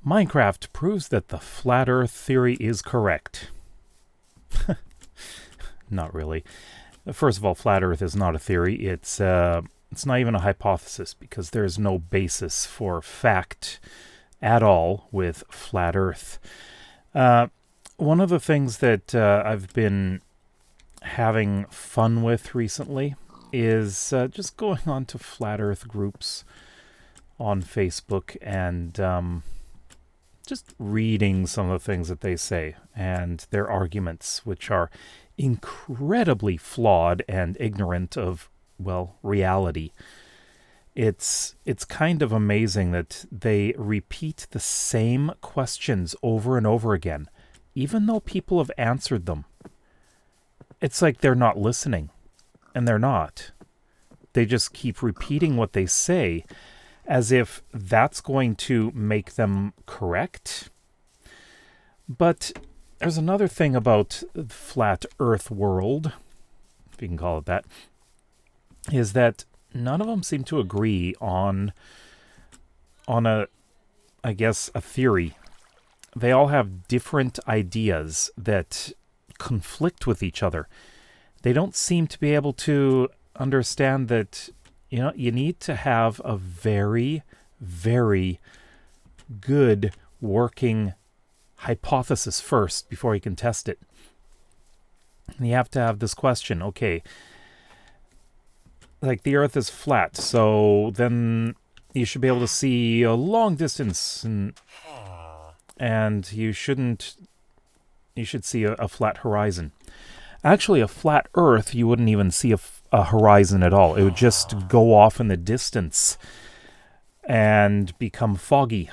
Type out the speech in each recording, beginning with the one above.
Minecraft proves that the flat Earth theory is correct. Not really. First of all, flat Earth is not a theory. It's not even a hypothesis because there's no basis for fact at all with flat Earth. One of the things that I've been having fun with recently is just going on to flat Earth groups on Facebook and just reading some of the things that they say and their arguments, which are incredibly flawed and ignorant of, well, reality. It's kind of amazing that they repeat the same questions over and over again, even though people have answered them. It's like they're not listening, and they're not. They just keep repeating what they say as if that's going to make them correct. But there's another thing about the flat Earth world, if you can call it that, is that none of them seem to agree on a theory. They all have different ideas that conflict with each other. They don't seem to be able to understand that, you need to have a very, very good working hypothesis first before you can test it. And you have to have this question, okay, like the Earth is flat, so then you should be able to see a long distance, and you should see a flat horizon. Actually, a flat Earth, you wouldn't even see a horizon at all. It would just go off in the distance and become foggy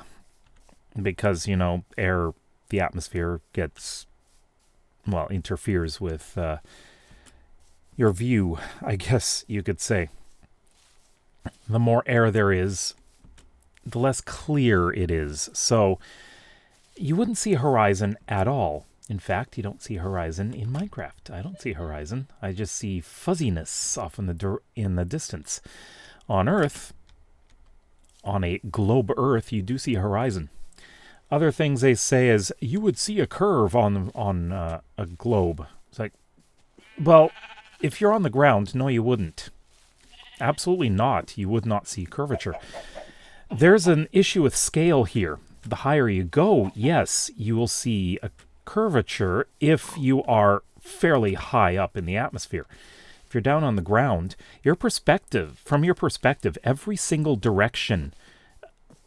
because, air, the atmosphere interferes with your view, I guess you could say. The more air there is, the less clear it is. So you wouldn't see a horizon at all. In fact, you don't see a horizon in Minecraft. I don't see a horizon. I just see fuzziness off in the distance. On Earth, on a globe Earth, you do see a horizon. Other things they say is you would see a curve on a globe. It's like, well, if you're on the ground, no, you wouldn't. Absolutely not. You would not see curvature. There's an issue with scale here. The higher you go, yes, you will see a curvature if you are fairly high up in the atmosphere. If you're down on the ground, from your perspective, every single direction.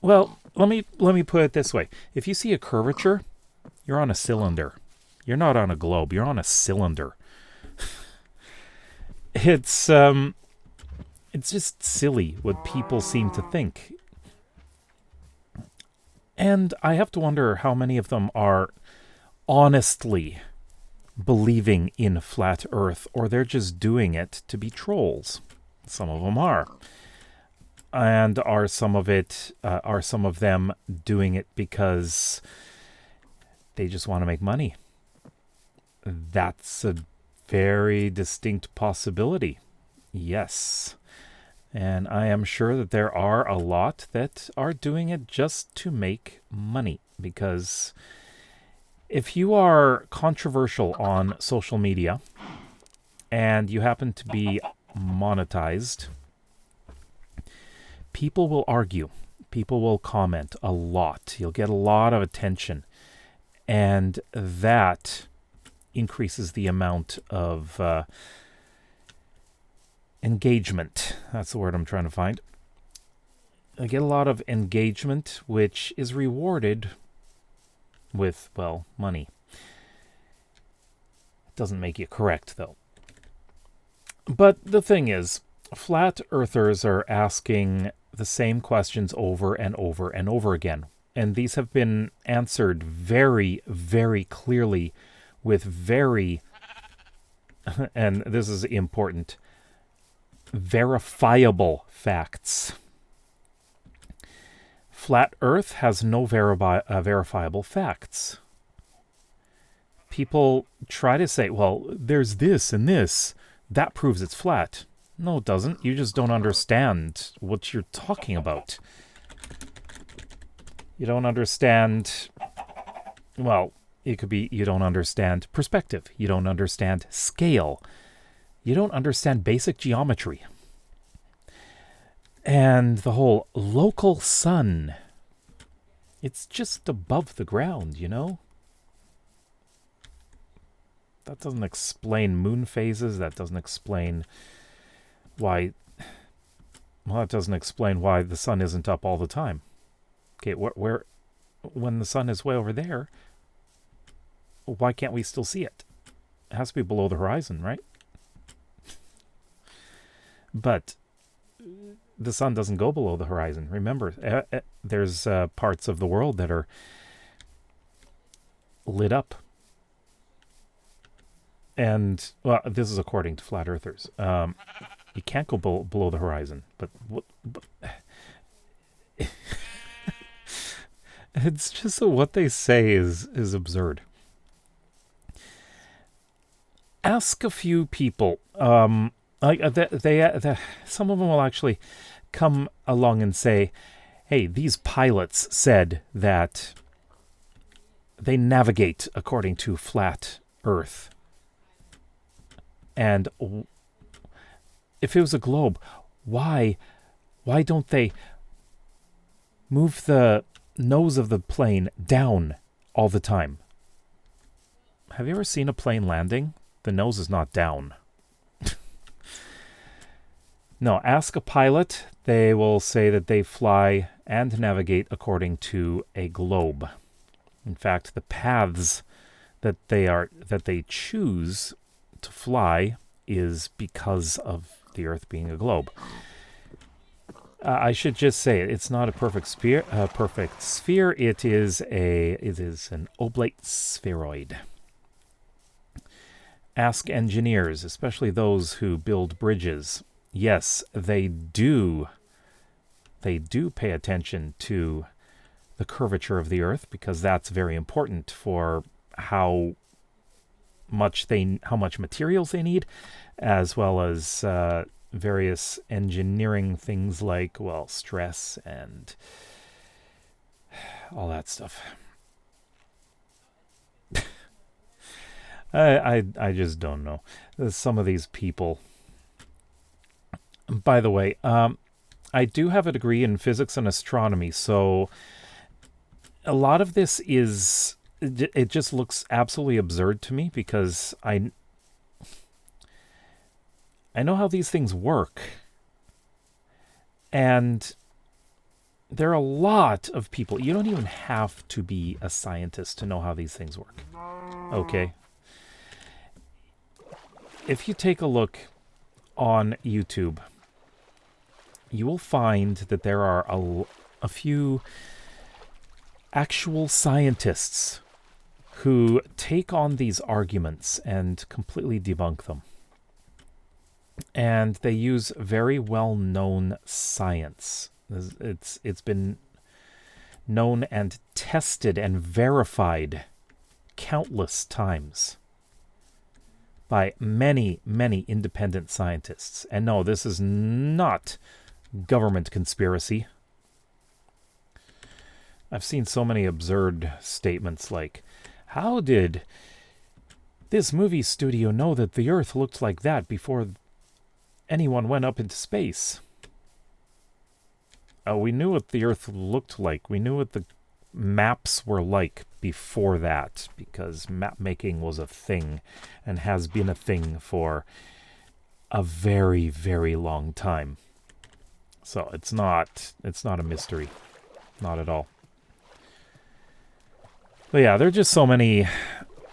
Well, let me put it this way. If you see a curvature, you're on a cylinder. You're not on a globe, you're on a cylinder. It's just silly what people seem to think. And I have to wonder how many of them are honestly believing in flat Earth, or they're just doing it to be trolls. Some of them are. And are some of them doing it because they just want to make money? That's a very distinct possibility. Yes. And I am sure that there are a lot that are doing it just to make money. Because if you are controversial on social media and you happen to be monetized, people will argue. People will comment a lot. You'll get a lot of attention. And that increases the amount of engagement. That's the word I'm trying to find. I get a lot of engagement, which is rewarded with, well, money. It doesn't make you correct, though. But the thing is, flat earthers are asking the same questions over and over and over again. And these have been answered very, very clearly with very, and this is important, verifiable facts. Flat Earth has no verifiable facts. People try to say, well, there's this and this. That proves it's flat. No, it doesn't. You just don't understand what you're talking about. You don't understand, well, it could be you don't understand perspective. You don't understand scale. You don't understand basic geometry. And the whole local sun, it's just above the ground, you know? That doesn't explain moon phases. That doesn't explain why... Well, that doesn't explain why the sun isn't up all the time. Okay, where when the sun is way over there, why can't we still see it? It has to be below the horizon, right? But the sun doesn't go below the horizon. Remember, there's parts of the world that are lit up. And, well, this is according to flat earthers. You can't go below the horizon. But it's just what they say is absurd. Ask a few people. Some of them will actually come along and say, hey, these pilots said that they navigate according to flat Earth. And if it was a globe, why don't they move the nose of the plane down all the time? Have you ever seen a plane landing? The nose is not down. No, ask a pilot. They will say that they fly and navigate according to a globe. In fact, the paths that they choose to fly is because of the Earth being a globe. I should just say it's not a perfect sphere. It is an oblate spheroid. Ask engineers, especially those who build bridges. Yes, they do. They do pay attention to the curvature of the Earth because that's very important for how much materials they need, as well as various engineering things like, well, stress and all that stuff. I just don't know. Some of these people. By the way, I do have a degree in physics and astronomy, so a lot of this it just looks absolutely absurd to me because I know how these things work. And there are a lot of people. You don't even have to be a scientist to know how these things work. Okay? If you take a look on YouTube, you will find that there are a few actual scientists who take on these arguments and completely debunk them. And they use very well-known science. It's been known and tested and verified countless times by many, many independent scientists. And no, this is not government conspiracy. I've seen so many absurd statements like, how did this movie studio know that the Earth looked like that before anyone went up into space? We knew what the Earth looked like. We knew what the maps were like before that, because map making was a thing and has been a thing for a very, very long time. So it's not a mystery. Not at all. But yeah, there are just so many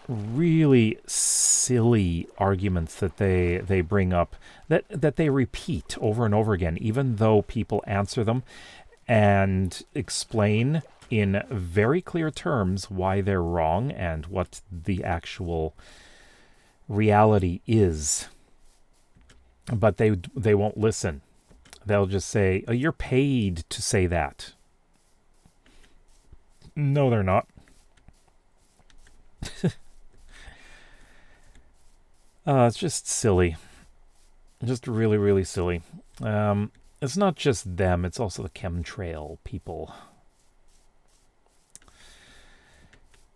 really silly arguments that they bring up that they repeat over and over again, even though people answer them and explain in very clear terms why they're wrong and what the actual reality is. But they won't listen. They'll just say, oh, you're paid to say that. No, they're not. It's just silly. Just really, really silly. It's not just them, it's also the chemtrail people.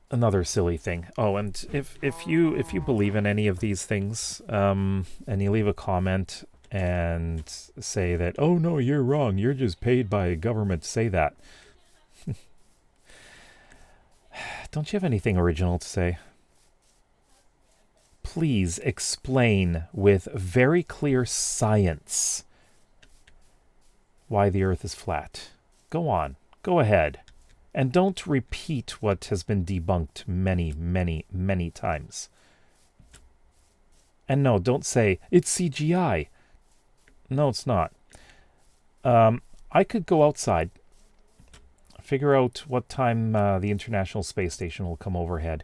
another silly thing. Oh, and if you believe in any of these things, and you leave a comment and say that, oh no, you're wrong, you're just paid by government to say that. Don't you have anything original to say? Please explain with very clear science why the Earth is flat. Go on. Go ahead. And don't repeat what has been debunked many, many, many times. And no, don't say, it's CGI. No, it's not. I could go outside, figure out what time the International Space Station will come overhead,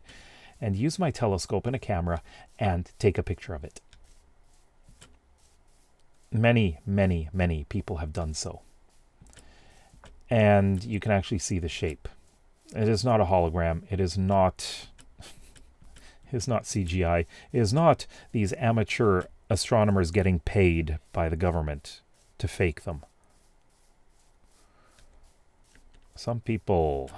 and use my telescope and a camera and take a picture of it. Many, many, many people have done so. And you can actually see the shape. It is not a hologram. It is not CGI. It is not these amateur astronomers getting paid by the government to fake them. Some people...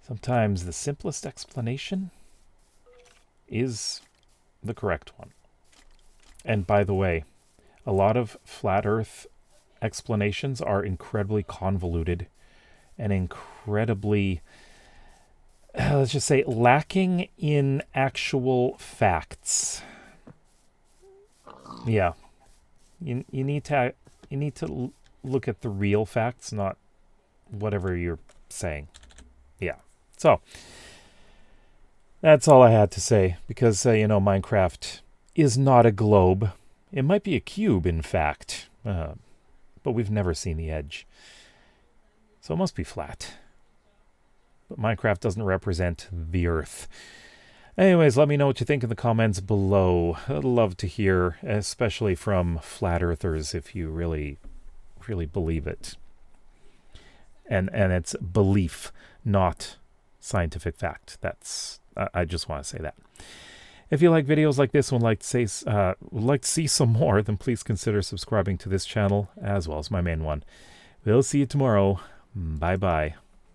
Sometimes the simplest explanation is the correct one. And by the way, a lot of flat Earth explanations are incredibly convoluted and incredibly, let's just say, lacking in actual facts. Yeah. You need to look at the real facts, not whatever you're saying. Yeah. So, that's all I had to say, because, Minecraft is not a globe. It might be a cube, in fact, but we've never seen the edge. So it must be flat. But Minecraft doesn't represent the Earth. Anyways, let me know what you think in the comments below. I'd love to hear, especially from flat earthers, if you really, really believe it. And it's belief, not scientific fact. I just want to say that. If you like videos like this one, would like to see some more, then please consider subscribing to this channel as well as my main one. We'll see you tomorrow. Bye bye.